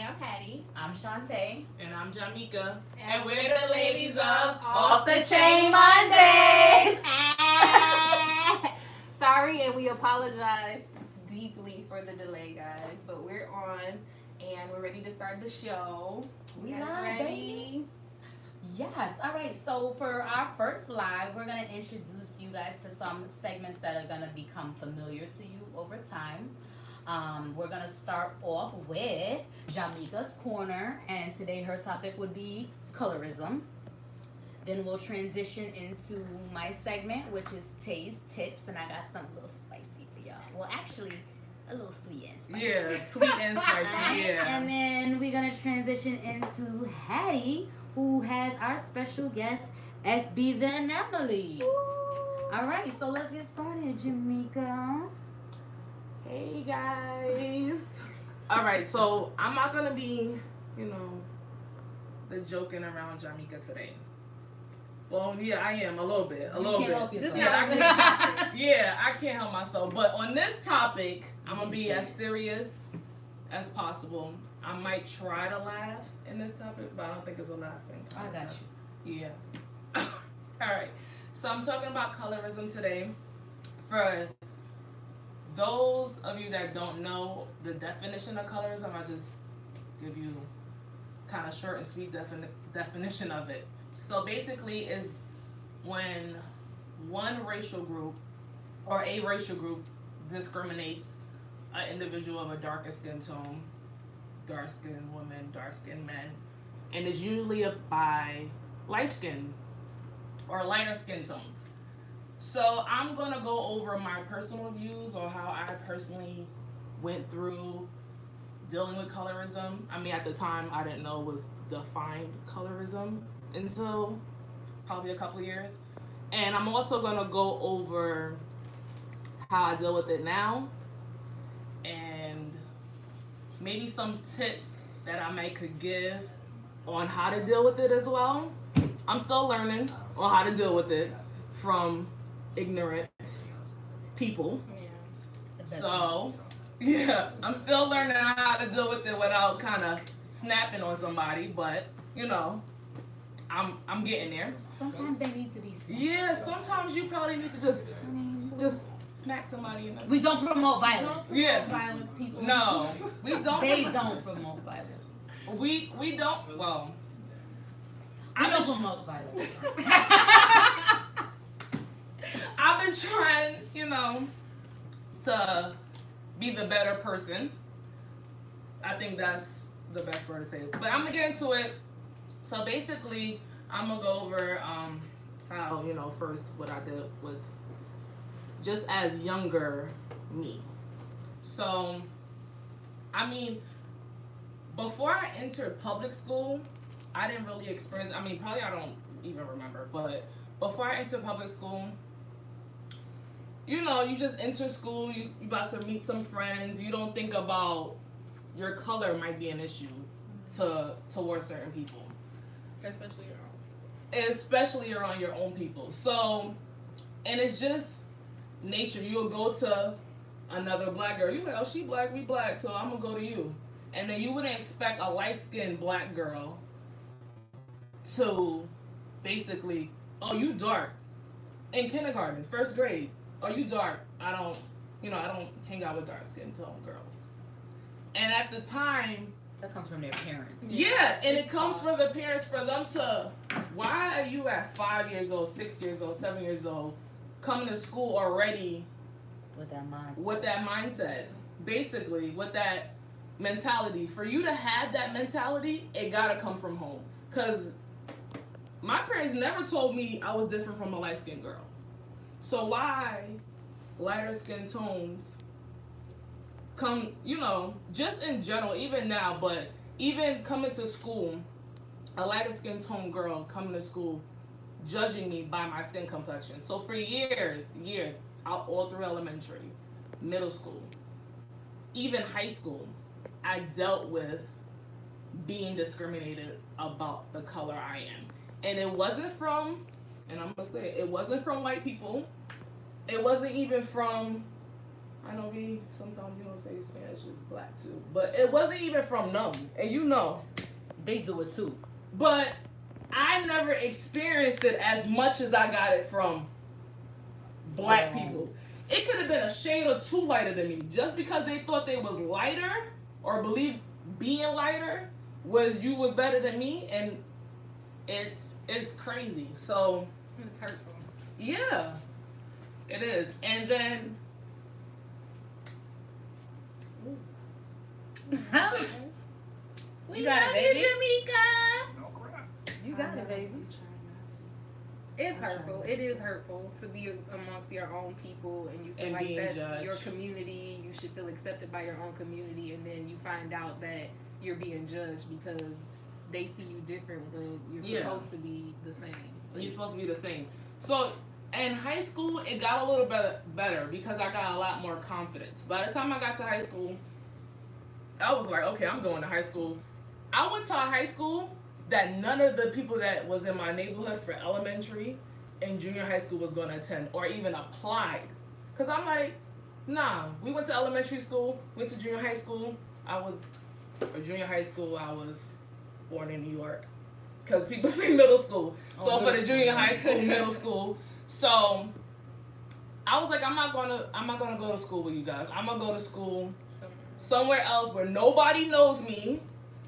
I'm Hattie. I'm Shantae. And I'm Jamaica. And we're the ladies of Off the Chain Mondays. Sorry, and we apologize deeply for the delay, guys. But we're on, and we're ready to start the show. We guys live, ready? baby. Yes. All right. So for our first live, we're gonna introduce you guys to some segments that are gonna become familiar to you over time. We're gonna start off with Jamaica's Corner, and today her topic would be colorism. Then we'll transition into my segment, which is Tay's Tips, and I got something a little spicy for y'all. Well, actually, a little sweet and spicy. Yeah, sweet and spicy, yeah. And then we're gonna transition into Hattie, who has our special guest, SB The Anomoly. All right, so let's get started, Jamaica. Hey, guys. All right, so I'm not going to be, the joking around Jamaica today. Well, yeah, I am a little bit. You can't help yourself. Yeah, I can't help myself. But on this topic, I'm going to be as serious as possible. I might try to laugh in this topic, but I don't think it's a laughing. I got you. Yeah. All right. So I'm talking about colorism today. For those of you that don't know the definition of colorism, I'll just give you kind of short and sweet definition of it. So basically is when one racial group or a racial group discriminates an individual of a darker skin tone, dark-skinned women, dark-skinned men, and it's usually by light skin or lighter skin tones. So I'm going to go over my personal views on how I personally went through dealing with colorism. I mean, at the time, I didn't know it was defined colorism until probably a couple of years. And I'm also going to go over how I deal with it now and maybe some tips that I could give on how to deal with it as well. I'm still learning on how to deal with it from ignorant people. Yeah. So, yeah, I'm still learning how to deal with it without kind of snapping on somebody, but I'm getting there. Sometimes they need to be snapped. Yeah, sometimes you probably need to just smack somebody in the... We don't promote violence. Yeah. Violence, people. No, we don't. They don't promote violence. We don't. Well, I don't promote violence. I've been trying, to be the better person. I think that's the best word to say. But I'm gonna get into it. So basically, I'm gonna go over how, first what I did with just as younger me. So, I mean, before I entered public school, I didn't really experience, probably I don't even remember, but before I entered public school, you just enter school, you about to meet some friends, you don't think about your color might be an issue towards certain people. Especially your own. And especially around your own people. So, and it's just nature. You'll go to another black girl, you're like, oh, she black, we black, so I'm gonna go to you. And then you wouldn't expect a light-skinned black girl to basically, oh, you dark. In kindergarten, first grade, oh, you dark. I don't hang out with dark-skinned tone girls. And at the time, That comes from their parents. yeah, and it comes from the parents for them to, why are you at 5 years old, 6 years old, 7 years old, coming to school already With that mindset, basically, with that mentality. For you to have that mentality, it gotta come from home. Because my parents never told me I was different from a light-skinned girl. So why lighter skin tones come, just in general, even now, but even coming to school, a lighter skin tone girl coming to school judging me by my skin complexion. So for years, all through elementary, middle school, even high school, I dealt with being discriminated about the color I am. And it wasn't from, and I'm gonna say it wasn't from white people. It wasn't even from, I know sometimes don't say Spanish is black too, but it wasn't even from them, and they do it too. But I never experienced it as much as I got it from black people. It could have been a shade or two lighter than me, just because they thought they was lighter or believed being lighter you was better than me, and it's crazy. So it's hurtful. Yeah, it is. And then you got it, baby. Jamaica. No crap. You got it, baby. It's hurtful. It is hurtful to be amongst your own people, and you feel like that's judged. Your community. You should feel accepted by your own community, and then you find out that you're being judged because they see you different when you're supposed to be the same. You're supposed to be the same. So in high school, it got a little better because I got a lot more confidence. By the time I got to high school, I was like, okay, I'm going to high school. I went to a high school that none of the people that was in my neighborhood for elementary and junior high school was going to attend or even applied. Because I'm like, nah, we went to elementary school, went to junior high school. I was born in New York. Because people say middle school. So for the junior high school, middle school. So I was like, I'm not gonna go to school with you guys. I'm gonna go to school somewhere else where nobody knows me.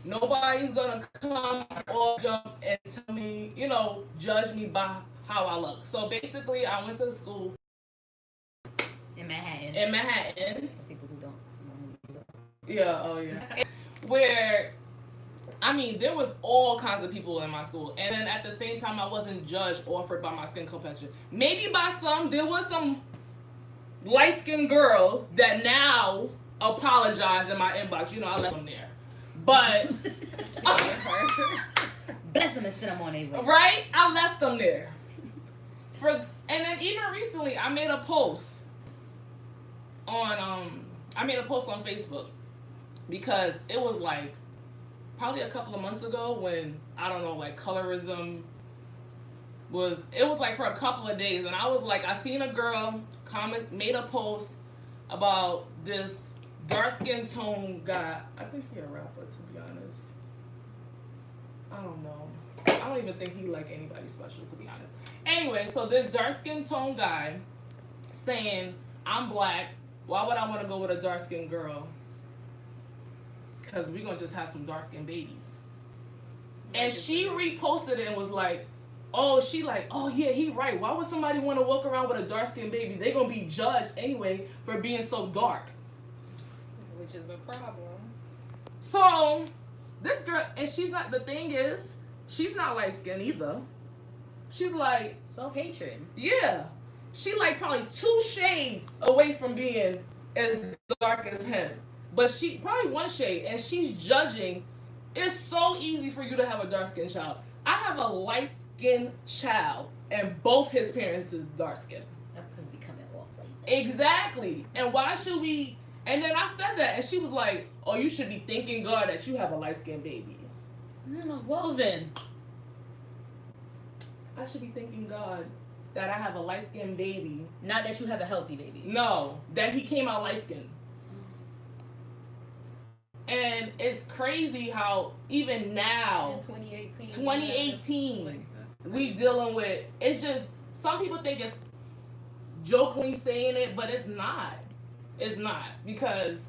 Nobody's gonna come or jump and tell me, judge me by how I look. So basically, I went to the school in Manhattan. For people who don't know. Yeah, oh yeah. Where, there was all kinds of people in my school, and then at the same time, I wasn't judged or offered by my skin complexion. Maybe by there was some light-skinned girls that now apologize in my inbox. I left them there. But bless them and send them on their way. Right? I left them there. And then even recently I made a post on Facebook because it was like probably a couple of months ago when colorism was like for a couple of days, and I was like, I seen a girl made a post about this dark skin tone guy. I think he a rapper, to be honest. I don't know. I don't even think he like anybody special, to be honest. Anyway, so this dark skin tone guy saying, I'm black. Why would I want to go with a dark skinned girl? Because we're going to just have some dark skinned babies. And she reposted it and was like, oh yeah, he right. Why would somebody want to walk around with a dark skinned baby? They're going to be judged anyway for being so dark. Which is a problem. So, this girl, and the thing is, she's not light skinned either. She's like, self-hatred. Yeah. She like probably 2 shades away from being as dark as him. But she, probably 1 shade, and she's judging. It's so easy for you to have a dark skinned child. I have a light skinned child, and both his parents is dark skinned. That's because we come in off like that. Exactly. And why should we? And then I said that, and she was like, oh, you should be thanking God that you have a light-skinned baby. Well then. I should be thanking God that I have a light-skinned baby. Not that you have a healthy baby. No, that he came out light-skinned. And it's crazy how even now, in 2018, we dealing with, it's just, some people think it's jokingly saying it, but it's not. It's not, because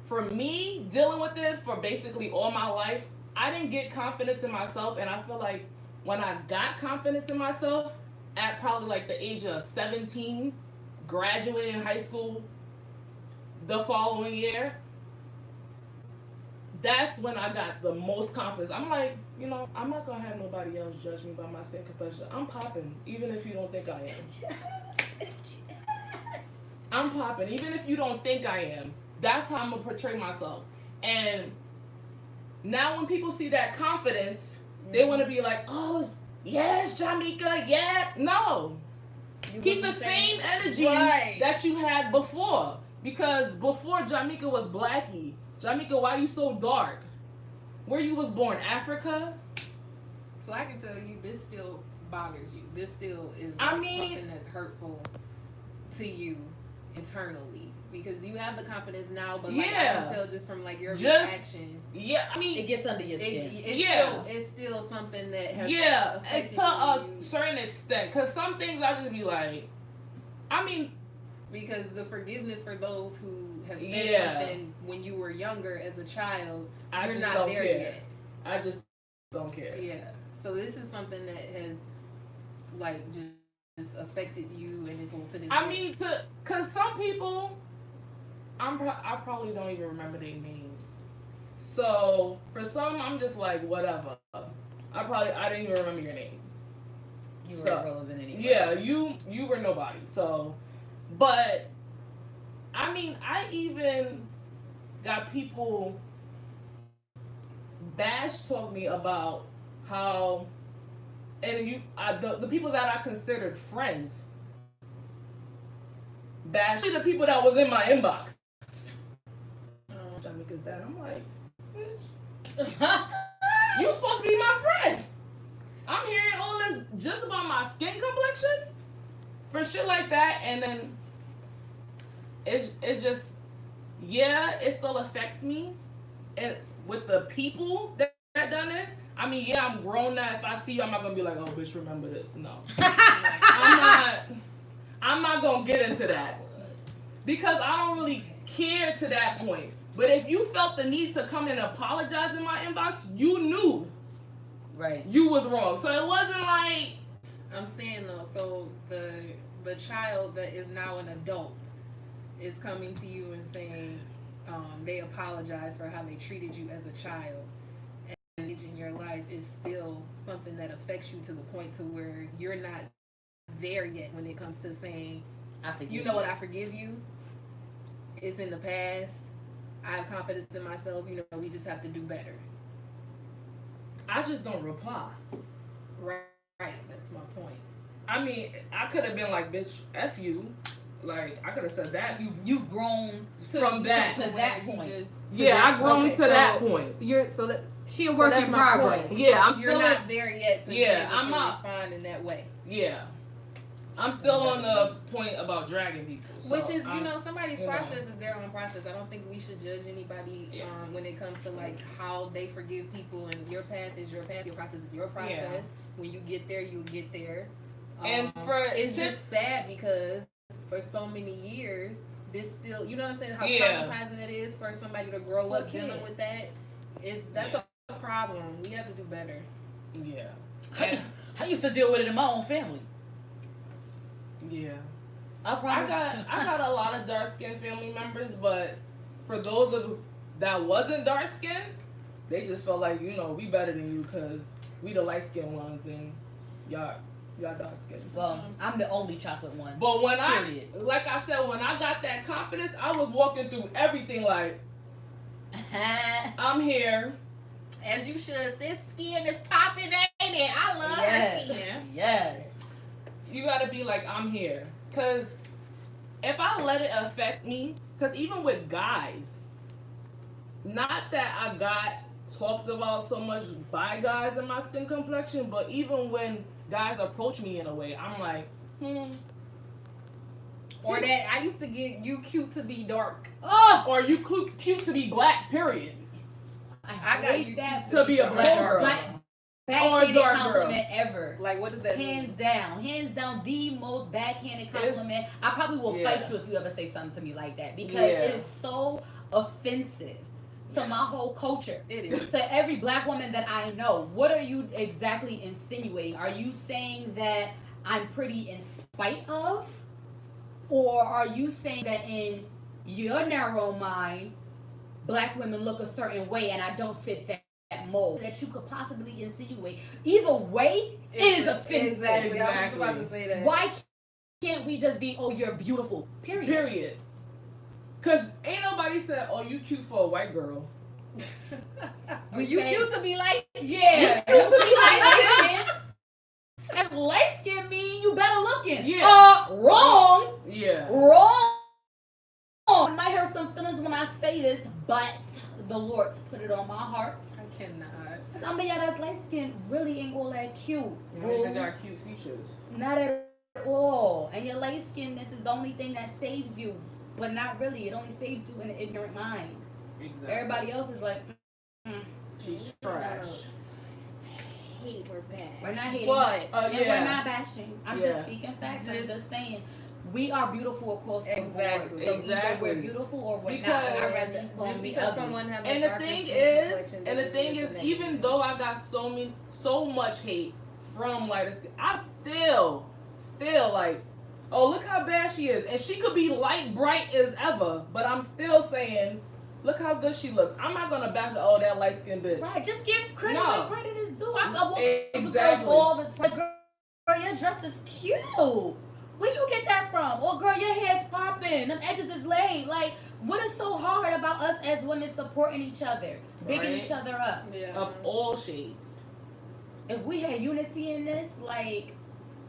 for me, dealing with it for basically all my life, I didn't get confidence in myself, and I feel like when I got confidence in myself at probably like the age of 17, graduating high school the following year, that's when I got the most confidence. I'm like, I'm not gonna have nobody else judge me by my skin complexion. I'm popping, even if you don't think I am. I'm popping, even if you don't think I am. That's how I'm gonna portray myself. And now when people see that confidence, they want to be like, oh, yes, Jamaica, yeah. No. Keep the same energy that you had before. Because before, Jamaica was blacky. Jamaica, why you so dark? Where you was born, Africa? So I can tell you, this still bothers you. This still is something that's hurtful to you internally. Because you have the confidence now, but Yeah. like I can tell just from like your reaction. Yeah, I mean, It gets under your skin. It's still something that has affected to a you. certain extent. Because some things I just be like, I mean, because the forgiveness for those who have said something when you were younger as a child, you're not there yet. I just don't care. Yeah. So this is something that has like just affected you and it's to this I day. mean, because some people, I probably don't even remember their name. So for some, I'm just like, whatever. I didn't even remember your name. You were irrelevant anyway. Yeah, you were nobody. So, but I mean, I even got people talk me about how, and the people that I considered friends, the people that was in my inbox. Because that I'm like, bitch, you supposed to be my friend. I'm hearing all this just about my skin complexion for shit like that, and then it's just it still affects me, and with the people that done it. I mean, I'm grown now. If I see you, I'm not gonna be like, oh, bitch, remember this. No, I'm not gonna get into that because I don't really care to that point. But if you felt the need to come and apologize in my inbox, you knew you was wrong. So it wasn't like, I'm saying though, so the child that is now an adult is coming to you and saying they apologize for how they treated you as a child, and in your life is still something that affects you to the point to where you're not there yet when it comes to saying, I forgive you. Know what? I forgive you. It's in the past. I have confidence in myself. You know, we just have to do better. I just don't reply. Right. That's my point. I mean, I could have been like, bitch, F you. Like, I could have said that. You've grown from that. To that point. I've grown to that point. She a work in progress. Yeah, You're not there yet to be able I'm to not respond in that way. Yeah. I'm still on the point about dragging people. So which is, somebody's process is their own process. I don't think we should judge anybody when it comes to like how they forgive people, and your path is your path, your process is your process. Yeah. When you get there, you'll get there. And it's just sad because for so many years, this still, you know what I'm saying? How traumatizing it is for somebody to grow up dealing with that. That's a problem. We have to do better. Yeah. I used to deal with it in my own family. Yeah. I got a lot of dark skinned family members, but for those of that wasn't dark skinned, they just felt like, we better than you because we the light skinned ones and y'all dark skinned. Well, I'm the only chocolate one. But when like I said, when I got that confidence, I was walking through everything like, I'm here. As you should. This skin is popping, ain't it? I love her skin. Yes. You gotta be like, I'm here. Because if I let it affect me, because even with guys, not that I got talked about so much by guys in my skin complexion, but even when guys approach me in a way, I'm like, Or that I used to get you cute to be dark. Oh! Or you cute to be black, period. I got you that to be a black girl. Backhanded compliment ever. Like, what does that mean? Hands down, the most backhanded compliment. I probably will fight you if you ever say something to me like that because it is so offensive to my whole culture. It is. To every black woman that I know. What are you exactly insinuating? Are you saying that I'm pretty in spite of? Or are you saying that in your narrow mind, black women look a certain way and I don't fit that mold that you could possibly insinuate? Either way, it is offensive. Exactly. I was about to say that. Why can't we just be, oh, you're beautiful? Period. Because ain't nobody said, oh, you cute for a white girl. Are you cute to be like? Yeah. You cute to be light skin. If light skin mean you better looking. Yeah. Wrong. Yeah. Wrong. I might hurt some feelings when I say this, but the Lord's put it on my heart. I cannot. Some of y'all that's light skin really ain't all that cute. You even got cute features. Not at all. And your light skinness is the only thing that saves you. but not really. It only saves you in an ignorant mind. Exactly. Everybody else is like, She's trash. Hate or bash. we're not hating, But and we're not bashing. I'm just speaking facts. I'm Just- just saying. We are beautiful across the board. Exactly. So either we're beautiful or we're not. Because- I'd rather call just me because ugly. someone has And a the darker thing skin is, complexion and the doesn't thing mean is, it's a even negative. though I got so much hate from lighter skin, I still like, oh, look how bad she is, and she could be light bright as ever, but I'm still saying, look how good she looks. I'm not gonna bash her, oh, that light skinned bitch. Right, just give credit No. where credit is due. I walk up to girls Exactly. all the time. Girl, your dress is cute. Where you get that from? Or girl, your hair's popping. Them edges is laid. Like, what is so hard about us as women supporting each other, bigging Right. each other up? Yeah. Of all shades. If we had unity in this, like,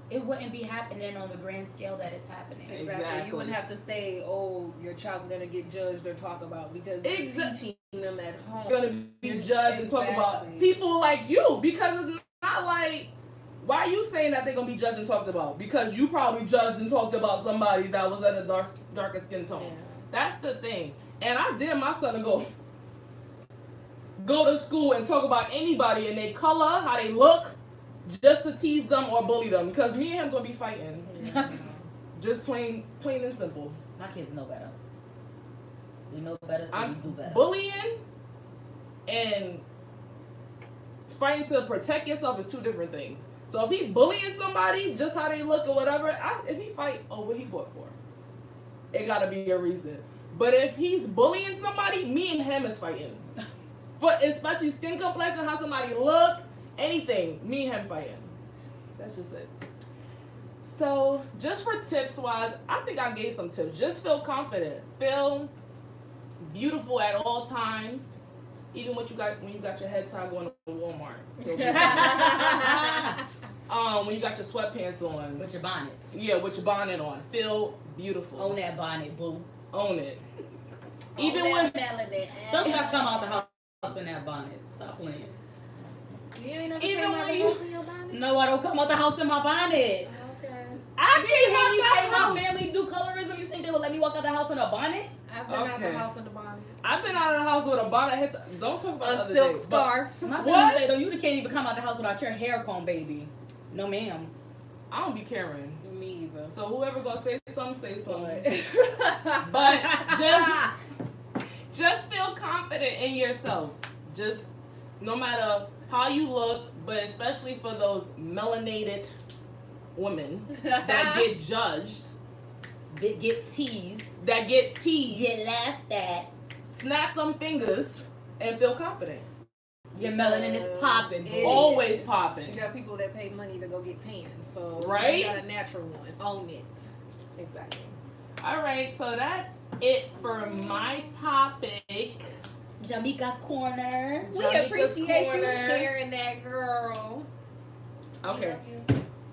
it wouldn't be happening on the grand scale that it's happening. Exactly. You wouldn't have to say, "Oh, your child's gonna get judged or talked about," because you're teaching them at home. You're gonna be judged and talk about people like you, because it's not like, why are you saying that they're gonna be judged and talked about? Because you probably judged and talked about somebody that was in a darker skin tone. Yeah. That's the thing. And I dare my son to go to school and talk about anybody and their color, how they look, just to tease them or bully them. Because me and him gonna be fighting. Yeah. Just plain and simple. My kids know better. We know better, so we do better. Bullying and fighting to protect yourself is two different things. So if he bullying somebody, just how they look or whatever, if he fight, oh, what he fought for? It gotta be a reason. But if he's bullying somebody, me and him is fighting. But especially skin complexion, how somebody look, anything, me and him fighting. That's just it. So just for tips wise, I think I gave some tips. Just feel confident. Feel beautiful at all times. Even when you got your head tie going to Walmart. When you got your sweatpants on. With your bonnet. Yeah, with your bonnet on. Feel beautiful. Own that bonnet, boo. Own it. Own Even that when melody. Don't try to come out the house in that bonnet. Stop playing. You ain't never Even came when out you- of your bonnet? No, I don't come out the house in my bonnet. Okay. I Did you hear me say came out my family do colorism? You think they would let me walk out the house in a bonnet? I've been out Okay. the house in the bonnet. I've been out of the house with a bonnet. Don't talk about the A other silk days, but scarf. My What? family say, though, you can't even come out the house without your hair comb, baby. No, ma'am. I don't be caring. Me either. So whoever gonna say something, say something. But But just feel confident in yourself. Just no matter how you look, but especially for those melanated women that get judged, Get teased. that get teased, Get laughed at. snap them fingers and feel confident. Your melanin is popping, boo. It Always you popping. got people that pay money to go get tan, so Right? you got a natural one. Own it. Exactly. All right, so that's it for my topic. Jamaica's Corner. We Jamaica's appreciate Corner. you sharing that, girl. Okay.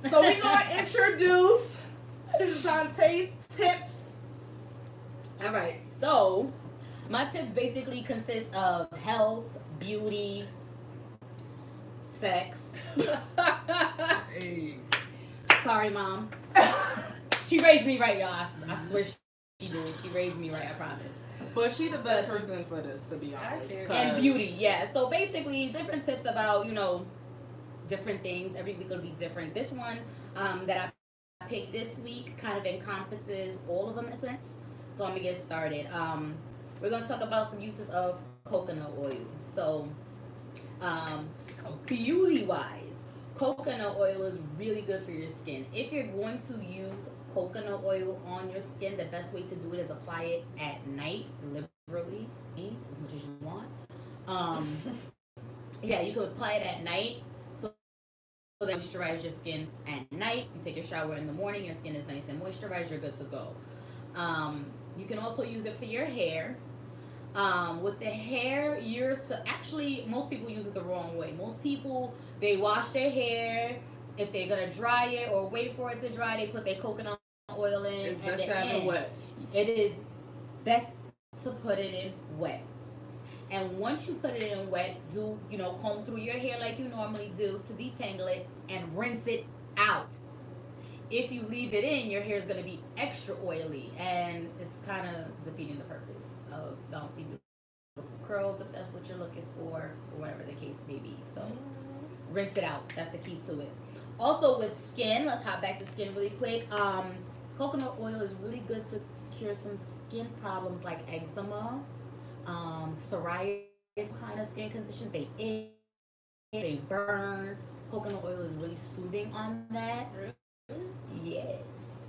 So we're gonna introduce Shantae's tips. All right, so my tips basically consist of health, beauty, sex. Hey. Sorry, Mom. She raised me right, y'all. I swear she did. She raised me right, I promise. But she the best person for this, to be honest. I 'cause- And beauty, yeah. So basically, different tips about, different things. Every week will be different. This one that I picked this week kind of encompasses all of them in a sense. So I'm going to get started. We're going to talk about some uses of coconut oil. So, beauty-wise, coconut oil is really good for your skin. If you're going to use coconut oil on your skin, the best way to do it is apply it at night, liberally, as much as you want. Yeah, you can apply it at night so that moisturize your skin at night. You take your shower in the morning, your skin is nice and moisturized, you're good to go. You can also use it for your hair. With the hair, actually, most people use it the wrong way. Most people, they wash their hair. If they're gonna dry it or wait for it to dry, they put their coconut oil in. It's at best the to have it end. wet. It is best to put it in wet. And once you put it in wet, comb through your hair like you normally do to detangle it and rinse it out. if you leave it in, your hair is going to be extra oily, and it's kind of defeating the purpose of bouncy beautiful curls if that's what you're looking for, or whatever the case may be. So rinse it out. That's the key to it. Also with skin, let's hop back to skin really quick. Coconut oil is really good to cure some skin problems like eczema, psoriasis, kind of skin conditions. They itch, they burn. Coconut oil is really soothing on that. Yes.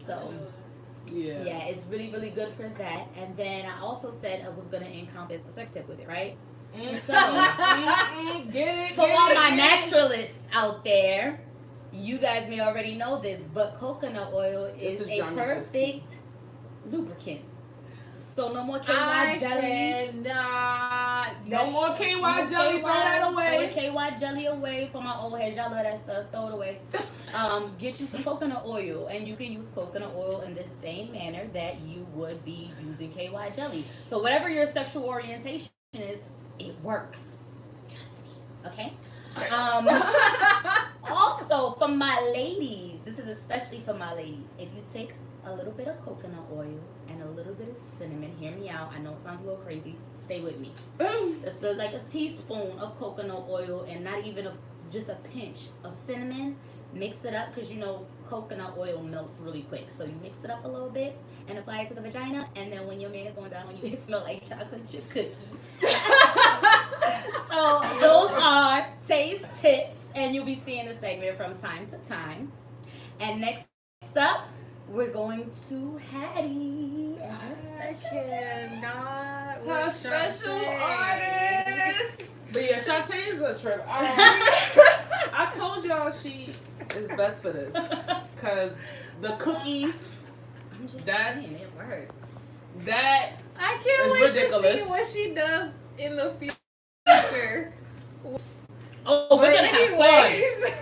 So yeah, it's really, really good for that. And then I also said I was gonna encompass a sex tip with it, right? So all my naturalists out there, you guys may already know this, but coconut oil is a perfect lubricant. So no more KY jelly. No more KY jelly. Throw that away. Throw the KY jelly away for my old heads. Y'all love that stuff. Throw it away. Get you some coconut oil, and you can use coconut oil in the same manner that you would be using KY jelly. So whatever your sexual orientation is, it works. Trust me. Okay. Also, for my ladies, this is especially for my ladies. If you take a little bit of coconut oil and a little bit of cinnamon, hear me out. I know it sounds a little crazy. Stay with me. It's like a teaspoon of coconut oil and not even just a pinch of cinnamon. Mix it up because you know coconut oil melts really quick. So you mix it up a little bit and apply it to the vagina. And then when your man is going down on you, it smells like chocolate chip cookies. So those are taste tips, and you'll be seeing the segment from time to time. And next up, we're going to Hattie. I cannot. Her special artist. But yeah, Shantae is a trip. I told y'all she is best for this. Because the cookies, I'm just that's, saying, it works. That I can't is wait ridiculous. to see what she does in the future. Oh, we're going to have anyways.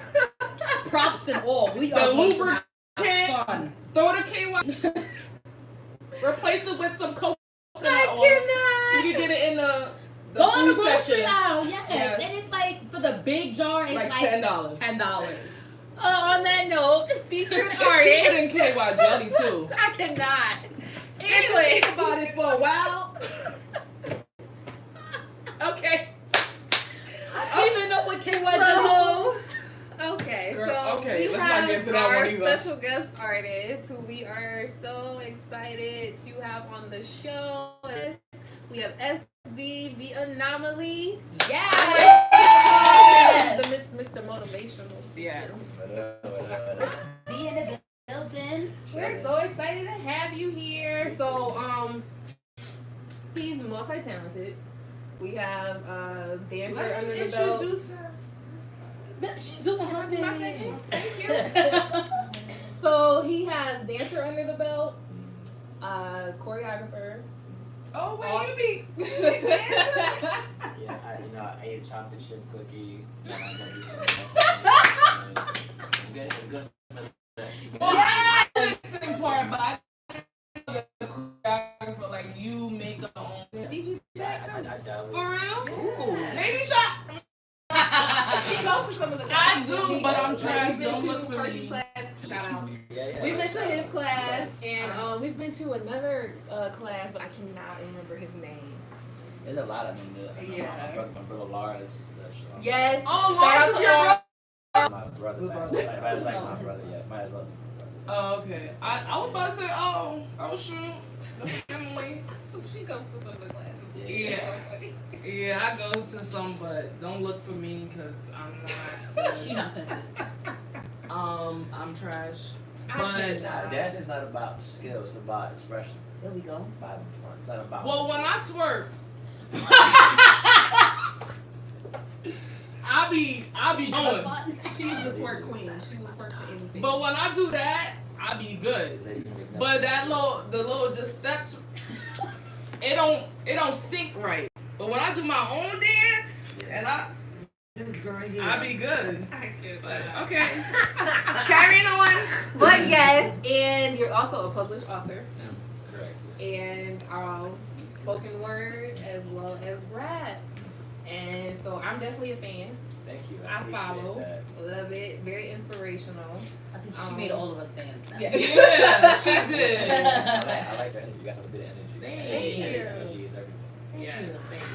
fun. Props and all. We are going to have fun. Throw the KY. Replace it with some coconut oil. I cannot. You can get it in the go in the food grocery section. aisle, yes. And it's like, for the big jar, it's like $10. $10. On that note, featured She artist. in KY jelly too. I cannot. Anyway, think about it for a while. Okay. I don't even know what KY jelly is. Okay, Girl, so okay, we let's not have get into that our one either. special guest artist who we are so excited to have on the show. We have SB The Anomoly. Yes! The Mr. Motivational. Yes. Be in the building. We're so excited to have you here. So, he's multi-talented. We have dancer under the belt. She's doing her thing. Thank you. So he has dancer under the belt, choreographer. Oh, wait, you be. Yeah, I ate a chocolate chip cookie. Good. Yeah, sing part, but I choreographer, like you make your own. Did you I doubt For real? Ooh. Maybe shot. She goes to some of the I classes. do, but I'm trash. We've been Don't to look for Percy's me. class. Shout out. Yeah, We've been to his class, and we've been to another class, but I cannot remember his name. There's a lot of them. Yeah. My brother Lars. Yes. Oh, Shout Lars out is to your Lars. My brother. Might as like my brother. Yeah, might as well. Oh, okay. I was about to say, I was shooting. Emily. So she goes to some of the classes. Yeah, I go to some, but don't look for me because I'm not. She not consistent. I'm trash. I Nah, dancing's not about skill. It's about expression. There we go. It's about fun. It's not about. Well, when I twerk, I'll be going. She's the twerk queen. She will twerk for anything. But when I do that, I be good. But the little just steps, it don't sync right. But when I do my own dance, and I be good. But, okay. Carrying on. But yes, and you're also a published author. Correct. And spoken word as well as rap. And so I'm definitely a fan. Thank you. I appreciate follow. that. Love it. Very inspirational. I think she made all of us fans now. Yeah. Yeah, she did. I like the energy. You guys have a bit of energy. Thank Energy you. energy is everything. Yes, thanks.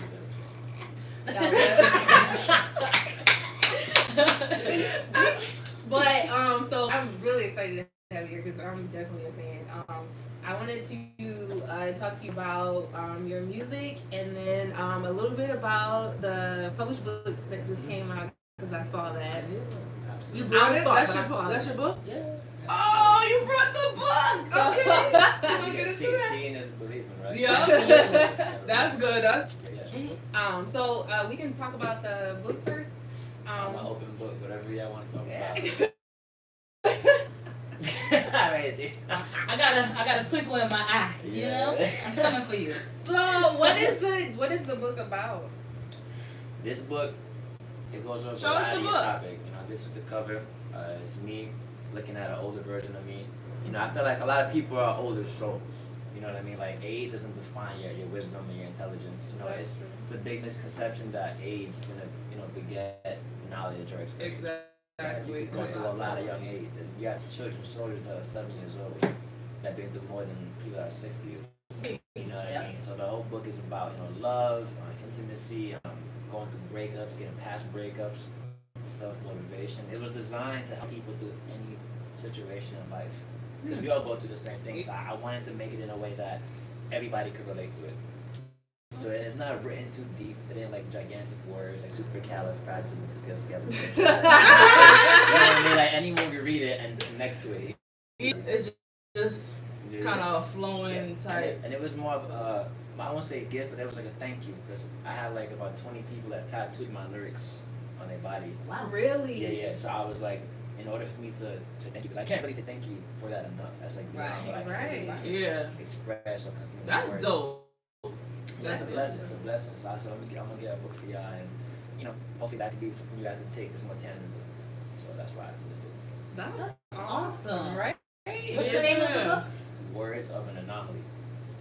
But so I'm really excited to have you here because I'm definitely a fan. I wanted to talk to you about your music and then a little bit about the published book that just came out because I saw that. You brought it? I That's saw your book? That's your book? Yeah. Oh, you brought the book! Okay. You wanna get into that? Seeing is believing, right? Yeah. That's good. That's So we can talk about the book first. I'm an open book, whatever y'all want to talk Yeah. about. Amazing. I got a twinkle in my eye. You know, I'm coming for you. So what is the book about? This book, it goes over a Show us the variety of book. topic. You know, this is the cover. It's me looking at an older version of me. You know, I feel like a lot of people are older souls. You know what I mean? Like age doesn't define your wisdom and your intelligence. You know, it's a big misconception that age is gonna beget knowledge or experience. exactly. You can go through a lot of young age. And you have children, soldiers that are 7 years old that been through more than people that are 60. You know what I mean? So the whole book is about love, intimacy, going through breakups, getting past breakups, self-motivation. It was designed to help people through any situation in life because we all go through the same things. So I wanted to make it in a way that everybody could relate to it. So it's not written too deep. It ain't like gigantic words, like supercalifragilisticexpialidocious. You know what I mean? Like anyone can read it and connect to it. It's just kind of flowing And type. it was more of I won't say a gift, but it was like a thank you because I had like about 20 people that tattooed my lyrics on their body. Wow. Really? Yeah. So I was like, in order for me to thank you, because I can't really say thank you for that enough. That's like beyond what I can really Yeah. express or That's words. dope. That's a blessing. It's a blessing. So I said, I'm gonna get a book for y'all, and hopefully that could be something you guys can take. It's more tangible. So that's why I did the book. That's Awesome. right? What's the name of the book? Words of an Anomaly.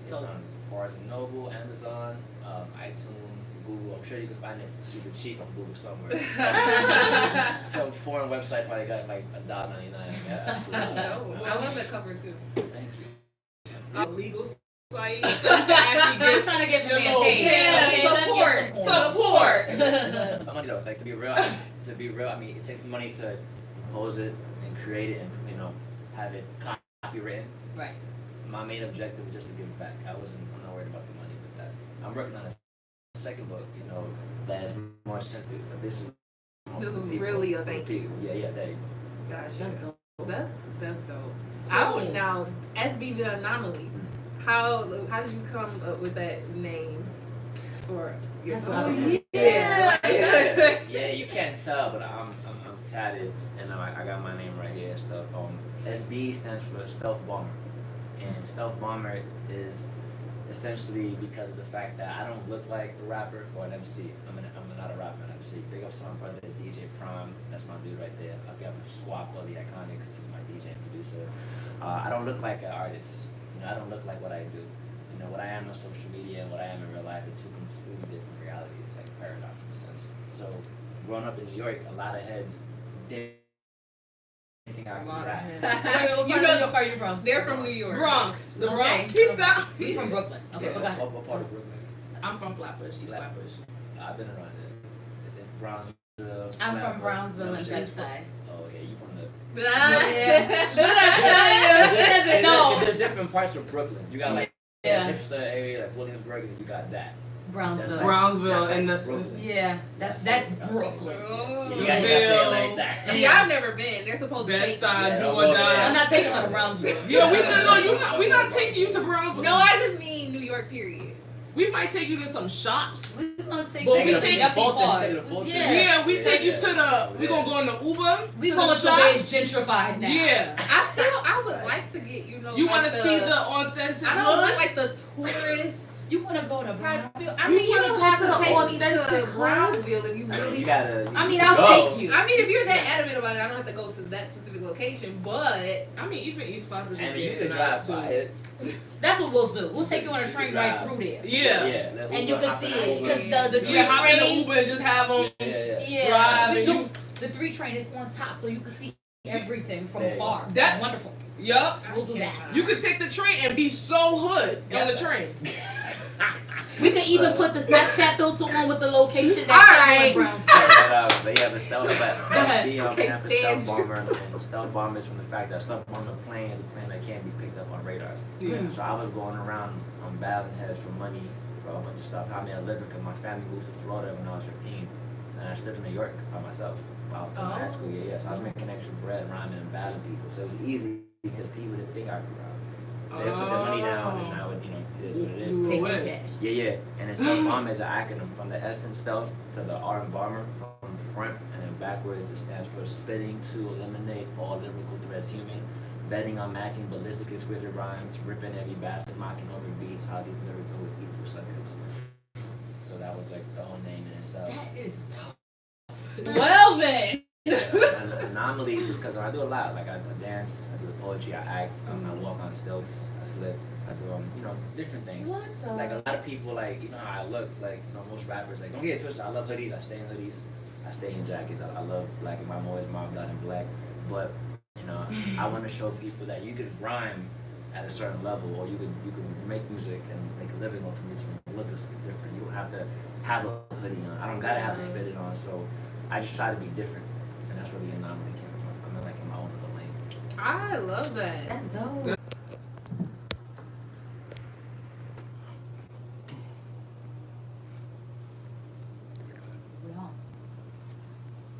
It's Dope. on Barnes and Noble, Amazon, iTunes, Google. I'm sure you can find it super cheap on Google somewhere. Some foreign website probably got like $1.99. Yeah, That's dope. I love the cover too. Thank you. A legal site. I'm trying to get Your me a little page. Yeah, Support. Money though, like to be real, I mean, it takes money to compose it and create it and have it copywritten. Right. My main objective was just to give back. I'm not worried about the money with that. I'm working on a second book, that is more simple. This is really a thank you. Yeah, there you go. Gotcha. That's dope. That's dope. I would now SB The Anomoly. How did you come up with that name for yourself? Yeah. Yeah, you can't tell, but I'm tatted, and I got my name right here and stuff. SB stands for Stealth Bomber, and Stealth Bomber is essentially because of the fact that I don't look like a rapper or an MC. I'm not a rapper, an MC. Big up to my brother DJ Prime. That's my dude right there. I've got Squawk all the Iconics. He's my DJ and producer. I don't look like an artist. I don't look like what I do. What I am on social media and what I am in real life are two completely different realities, like a paradox in a sense. So, growing up in New York, a lot of heads didn't think I could rap. You know where you from? They're from New York. Bronx. The Okay. Bronx. He's not. We from Brooklyn. Okay, Yeah, go ahead. what part of Brooklyn? I'm from Flatbush. He's Flatbush. I've been around there. Is it Brownsville? I'm from Flatbush? Brownsville and No, she's from- Bedside. Oh yeah, you from the. Yeah. Should I tell you? She doesn't know. There's different parts of Brooklyn. You got like Yeah. hipster area like Williamsburg, and you got that. Brownsville. That's Brownsville that's and the. Brooklyn. Yeah, that's Brooklyn. Oh. You gotta say it like that. See, I've never been. They're supposed to take me. Bed-Stuy, do Yeah, or die. I'm not taking her to Brownsville. Yeah, we're not taking you to Brownsville. No, I just mean New York, period. We might take you to some shops. We're gonna take But we you to take yuppie Fulton, bars. take it to Fulton. Yeah. Yeah, we take you Yeah. to the. We gonna go in the Uber. We to going the to shop. where it's gentrified now. Yeah. I would like to get, You like want to see the authentic I don't look? want like the tourist You want to go to type Brownsville? feel. I You mean, you wanna don't go have to to the take me authentic to crowd? Brownsville if you really. You gotta. I mean, you I'll go. take you. I mean, if you're that adamant about it, I don't have to go to that specific location, but I mean, even East Flatbush is And you getting can out drive too. by it. That's what we'll do. We'll take you on a You train can right drive. through there. Yeah. And you can see it because the Yeah, hop in the train. Uber and just have them Yeah. drive. And No, the 3 train is on top, so you can see everything from There you afar. go. That's wonderful. Yup. We'll do that. You could take the train and be so hood on the train. We could even put the Snapchat filter on with the location All that's right. in Brownsville. But yeah, the stealth, Go ahead. SB on Can't campus stand stealth bomber, and the stealth bomber is from the fact that stealth bomber plane is a plane that can't be picked up on radar. Yeah. So I was going around on battling heads for money for a whole bunch of stuff. I made a living because my family moved to Florida when I was 15, and I lived in New York by myself while I was going to high school. Yeah, so I was making extra bread, rhyming and battling people. So it was easy because people didn't think I could rhyme. So they put their money down, and I would, it is what it is. Take it cash. Yeah. And then stealth bomber is an acronym from the S in stealth to the R in bomber. From front and then backwards, it stands for spitting to eliminate all lyrical threats human, betting on matching ballistic exquisite rhymes, ripping every bastard, mocking over beats, how these lyrics always eat through suckers. So that was like the whole name in itself. That is well then. And anomaly is because I do a lot. Like I dance, I do poetry, I act, I walk on stilts, I flip, I do different things. What the? Like a lot of people, like how I look, like most rappers, like don't get it twisted. I love hoodies. I stay in hoodies. I stay in jackets. I love black and I'm always my blood and black. But I want to show people that you could rhyme at a certain level, or you could make music and make a living off of music and look different. You don't have to have a hoodie on. I don't gotta have it fitted on. So I just try to be different, and that's where the anomaly came from. I'm in my own little lane. I love that. That's dope. We home.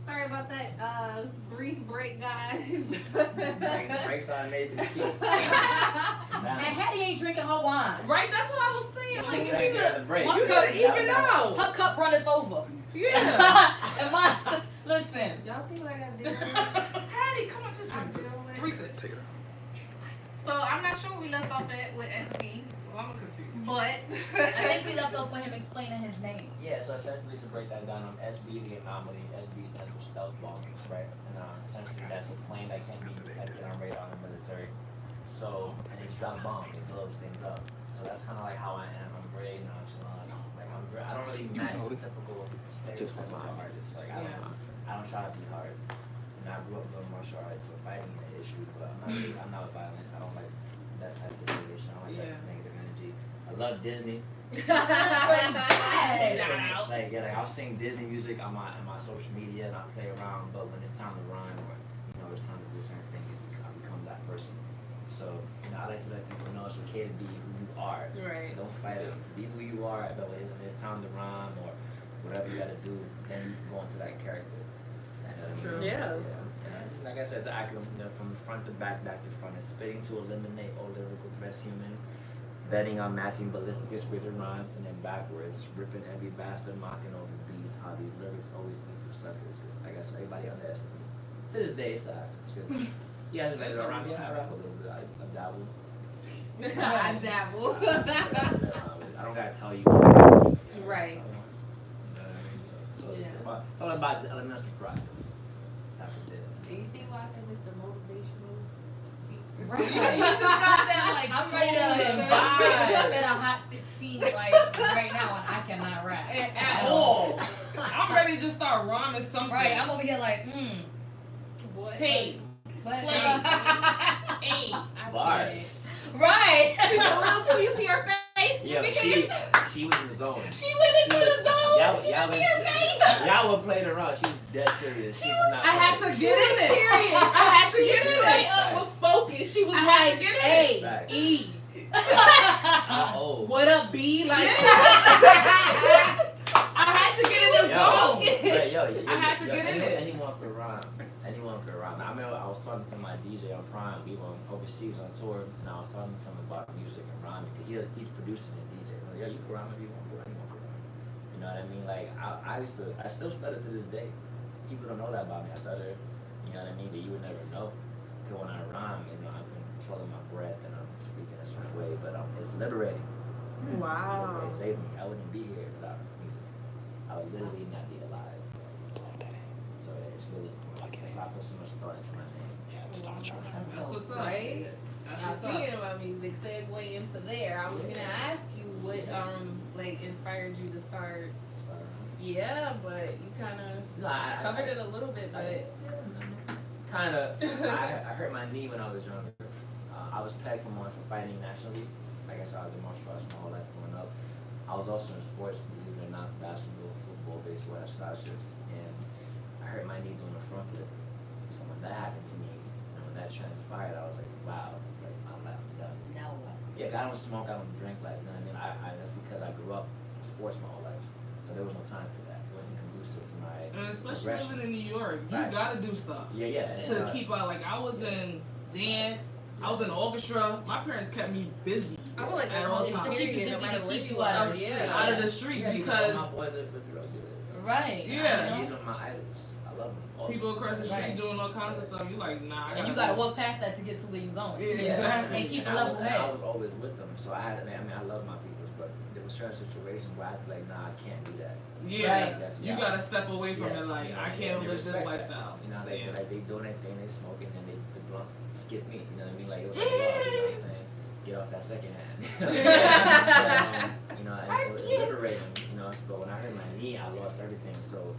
Sorry about that brief break, guys. Breaks I made to keep. And Hattie ain't drinking her wine. Right? That's what I was saying. Like, you need to, break. you gotta even out. Her cup runneth over. Yeah. And mine, listen. Y'all see what I gotta do? Hattie, come on, just I'm drink. dealing with. Reset. Take it out. So I'm not sure where we left off at with SB, Well, I'm gonna continue. but I think we left off with him explaining his name. Yeah, so essentially to break that down, I'm SB The Anomoly. SB stands for stealth bombers, right? And essentially that's a plane that can be detected on radar in the military. So, and it's drop bombs, it blows things up. So that's kind of like how I am. I'm very nonchalant. Like I don't really match the typical stereotypical artist. Like I don't try to be hard. And I grew up doing martial arts, so fighting is an issue, but I'm not violent. I don't like that type of situation. I don't like that negative energy. I love Disney. That's what he does. Like I'll sing Disney music on my social media and I play around, but when it's time to rhyme or it's time to do certain things, I become that person. So I like to let people know it's okay to be who you are. Right. Don't fight it. Be who you are. But when it's time to rhyme or whatever you gotta do, then you go into that character. True. So, Yeah. And like I said, it's an acronym from front to back to front. It's spitting to eliminate all lyrical threats human. Betting on matching ballistic exquisite rhymes, and then backwards, ripping every bastard, mocking over beats, how these lyrics always lead to suckers. Because I guess everybody underestimates. To this day, it still happens. Because you guys have been around me, I rap a little bit, I dabble. I dabble. I don't gotta tell you. Right. You know what I mean? So Yeah. it's all about the element of surprise. Type of deal. Do you see why I said Mr. Motivational Speaker? Right. You just got that like I'm ready to vibe spit a hot 16 like right now, and I cannot rap at all. I'm ready to just start rhyming something. Right, I'm over here like, What? Tape. But Hey. Bars. right. She for real too. You see her face? Yeah, You she was in the zone. She went into the zone. Y'all You see her face? y'all were playing around. She was dead serious. She was not. I had to get in it. serious. I had to get in Straight it. up was focused. She was I had like, to get in it. Right. E. Oh. "What up, B?" Like, I had to get in the Yo, zone. I had to get in it. Anyone could rhyme. Anyone could rhyme. I remember I was talking to my DJ on Prime. We were overseas on tour, and I was talking to him about music and rhyming. Cause he's producing and DJ. Like, yo, you can rhyme if you want to. Anyone can rhyme. You know what I mean? Like I still stutter to this day. People don't know that about me. I stutter. You know what I mean? But you would never know. Cause when I rhyme, I'm controlling my breath and I'm speaking a certain way. But it's liberating. wow. It saved me. I wouldn't be here without music. I would literally not be alive. So it's really, if I put so much thought into my name, That's what's up. Right? That's what's up. Speaking about music, segue into there. I was gonna ask you what like inspired you to start. Yeah, but you kind of No, I covered it a little bit, but kind of. I hurt my knee when I was younger. I was pegged for fighting nationally. Like I said, I was in martial arts my whole life growing up. I was also in sports, believe it or not, basketball, football, baseball, had scholarships, and I hurt my knee doing a front flip. So when that happened to me, and when that transpired, I was like, wow, like I'm done. Now what? Yeah, I don't smoke, I don't drink, like, you know what I mean? That's because I grew up in sports my whole life, so there was no time for that. It wasn't conducive to my And especially progression. living in New York, you Facts. gotta do stuff Yeah. to keep up. Like I was in dance, I was in orchestra. My parents kept me busy I feel like at that's all all to times. keep you no busy, matter to where keep you you out are. of the street. Out of the streets because my boys are for drug dealers. Right. Yeah. These are my idols. I love them. All people across the street Right. doing all kinds of stuff. You like, nah. And you gotta walk past that to get to where you're going. Yeah, exactly. And keep a And level I head. was always with them, so I love my peoples, but there was certain situations where I was like, nah, I can't do that. Yeah, Right. you gotta step away from it. Like you know, I and can't they live this respect that. lifestyle. You know, they Yeah. like they doing their thing, they smoking, and they blunt skip me. You know what I mean? Like it was like, wow, you know what I'm saying? Get off that second hand. You know, and it was liberating. You know, but when I hurt my knee, I lost everything. So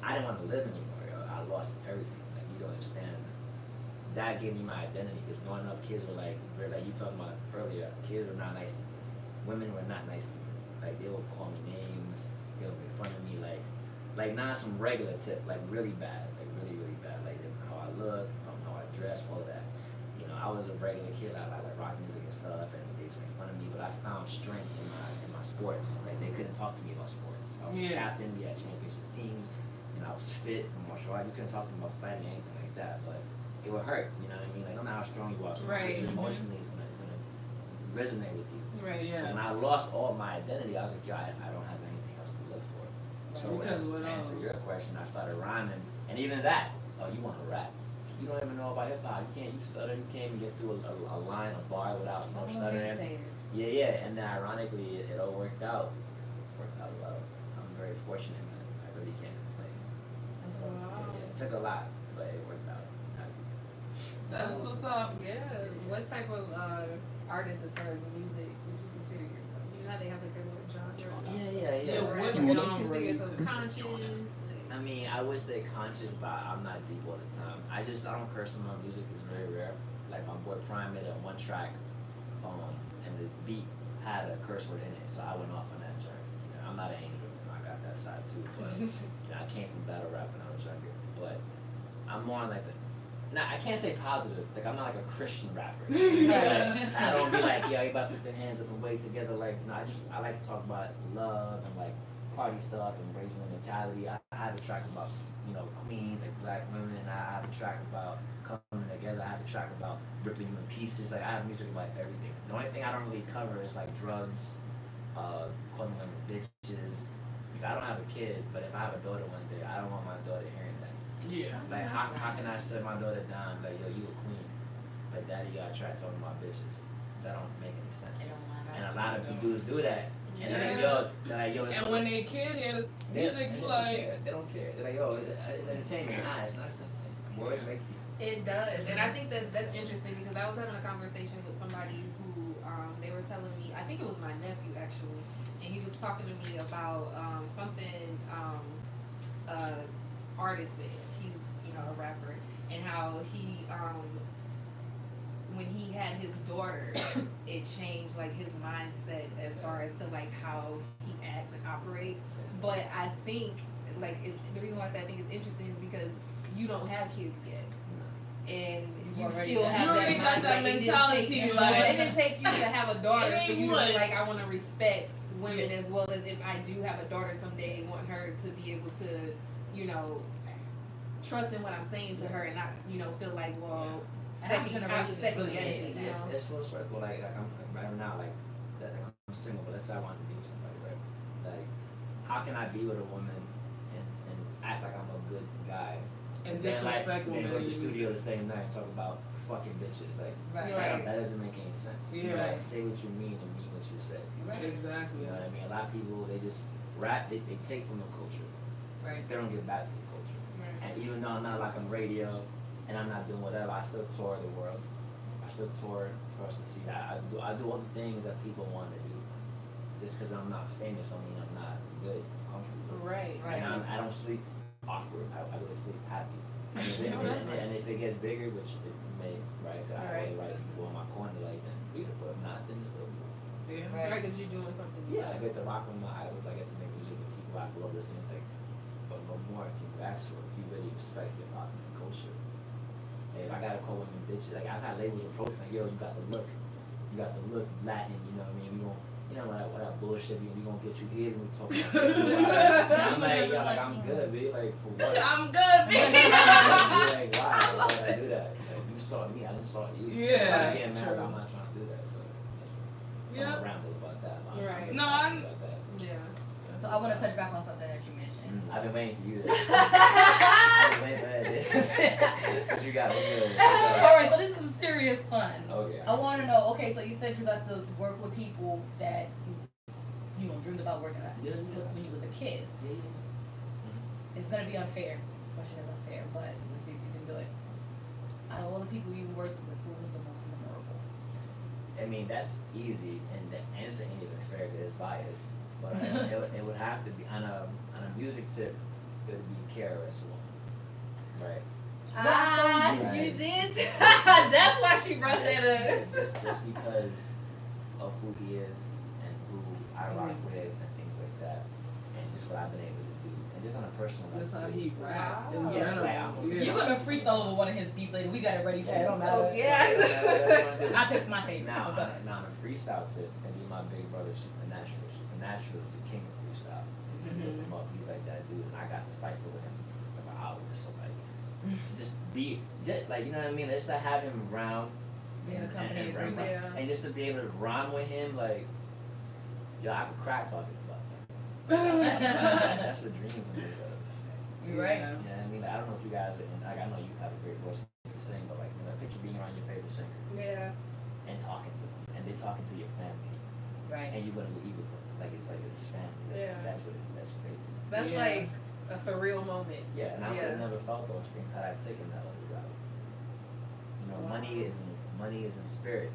I didn't want to live anymore. Yo. I lost everything. Like you don't understand. That gave me my identity. Because growing up, kids were like you talking about earlier. Kids were not nice to me. Women were not nice to me. Like they would call me names. They would make fun of me. Like not some regular tip. Like really bad. Like really bad. Like how I look, how I dress, all of that. You know, I was a regular kid. I like rock music and stuff, and they used to make fun of me. But I found strength in my sports. Like they couldn't talk to me about sports. I was a captain. We had championship teams, and I was fit for martial arts. You couldn't talk to me about fighting or anything like that. But it would hurt. You know what I mean? Like no matter how strong you are, so Right. emotionally, it's gonna resonate with you. Right. Yeah. So when I lost all my identity, I was like, yo, I don't have anything else to live for. So Because to what answer else? your question, I started rhyming, and even that, oh, you want to rap? You don't even know about hip hop. You stutter. You can't even get through a line, a bar without stuttering. Yeah. And then ironically, it all worked out. Worked out well. I'm very fortunate, man. I really can't complain. Wow. It took a lot, but it worked out. That's what's up. Yeah. What type of artist, as far as the music, would you consider yourself? You know how they have like their little genre. Yeah. Yeah, what Would you genre consider you yourself conscious? I mean, I would say conscious, but I'm not deep all the time. I don't curse in my music. It's very rare. Like my boy Prime made it on one track, and the beat had a curse word in it, so I went off on that journey. You know, I'm not an angel. You know, I got that side too, but you know, I came from battle rap when I was younger. But I'm more like I can't say positive. Like I'm not like a Christian rapper. Like, I don't be like, yeah, you about to put your hands up and wave together. Like, no, I like to talk about love and like party stuff and raising the mentality. I have a track about, you know, queens, like black women. I have a track about coming together. I have a track about ripping you in pieces. Like I have music about everything. The only thing I don't really cover is like drugs, calling women bitches. Like, I don't have a kid, but if I have a daughter one day, I don't want my daughter hearing that. Yeah. Like how can I set my daughter down? Like, yo, you a queen, but daddy got track talking about bitches. That don't make any sense. And a lot of dudes do that. And they're like, yo, it's And when they kid hear the music, you like. they don't care. They're like, yo, it's entertainment. Nah, it's not entertainment. Words make you. It does, and I think that's interesting because I was having a conversation with somebody who they were telling me, I think it was my nephew actually, and he was talking to me about something artist said. He's a rapper, and how he when he had his daughter, it changed like his mindset as far as to like how he acts and operates. But I think like the reason why I say I think it's interesting is because you don't have kids yet. And you still have You already got that mentality, it didn't take you to have a daughter It for you ain't to what. be like, I want to respect women as well as if I do have a daughter someday, want her to be able to, trust in what I'm saying to her and not, feel like, well, second guessing, you know. It's full circle. Like I'm right now, like that. Like, I'm single, but let's say I want to be with somebody, right? Like, how can I be with a woman and act like I'm a good guy? And then, disrespect then women. go to the studio the same night and talk about fucking bitches. Like, Right. that doesn't make any sense. Yeah. Like, say what you mean and mean what you say. Exactly. You know what I mean? A lot of people, they just rap, they take from the culture. Right. They don't give back to the culture. Right. And even though I'm not like on radio and I'm not doing whatever. I still tour the world. I still tour across the sea. I do all the things that people want to do. Just because I'm not famous don't mean I'm not good, comfortable. Right. And I don't sleep awkward. I really sleep happy. And if it gets bigger, which it may, right? Cause I really write people in my corner, like, then beautiful. If not, then it's still beautiful. Yeah. Right, because you're doing something. Yeah, I get to rock with my idols. I get to make music with people I love listening to. But more people ask for it. If you really respect hip hop and culture. Hey, I gotta call women bitches. Like, I've had labels approach me, like, yo, you got the look. You got the look Latin, you know what I mean? We gon', you know, what that bullshit, we gonna get you here when we talk about this. I'm like, yo, like, I'm good, bitch. Like, for what? I'm good, Like, bitch. why? Why would I do that? Like, you saw me, I didn't saw you. Yeah, Again, man, true. I'm not trying to do that, so I'm Yeah. gonna ramble about that. Right. No, I'm- about that. Yeah. So I want to touch back on something that you mentioned. I've been waiting for you to. I've been waiting for that. What you got? What's good? All right, so this is a serious one. Okay. I want to know. Okay, so you said you got to work with people that you dreamed about working with when you was a kid. It's gonna be unfair. This question is unfair, but let's see if you can do it. Out of all the people you worked with, who was the most memorable? I mean, that's easy, and the answer ain't even fair because it's biased. But it would have to be on a music tip. It would be KRS-One, right? You did. That's why she brought that up. Just because of who he is and who I rock with and things like that, and just what I've been able to do, and just on a personal level. Just how too. he rap in Wow. general. Yeah. You're gonna freestyle over one of his beats later. We got it ready for you. So, yeah. I picked my favorite. Now, Go ahead. on a freestyle tip, and be my big brother, Supernatural. Supernatural is the king of freestyle. Look him up. He's like that dude, and I got to cipher with him for an hour. So like, to just be, like, you know what I mean? Just to have him around, Being a company and bring agreement. and just to be able to rhyme with him, like, yo, I could crack talking about that. That's what dreams are made of. You're right. Yeah. You know what I mean? I don't know if you guys are, and I know you have a great voice to sing, but like, you know, picture being around your favorite singer Yeah. and talking to them, and they're talking to your family, Right. and you're gonna go eat with them, like it's family. Yeah. That's crazy. That's Yeah. like a surreal moment. Yeah, and I would Yeah. have never felt those things had I taken that other route. You know, Wow. money is in spirit.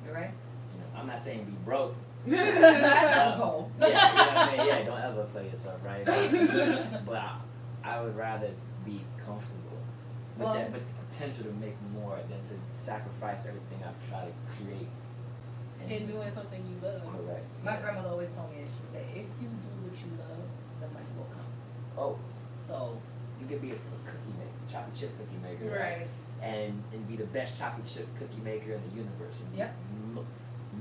You're right. You know, I'm not saying be broke. That's our goal. Yeah, you know what I mean? Yeah, don't ever play yourself, right? But I would rather be comfortable with that, but the potential to make more than to sacrifice everything I've tried to create. And doing something you love. Correct. My Yeah. grandmother always told me this. She said, if you do what you love, the money will come. Oh, So, you could be a cookie maker, chocolate chip cookie maker, Right. and be the best chocolate chip cookie maker in the universe. And be Yep.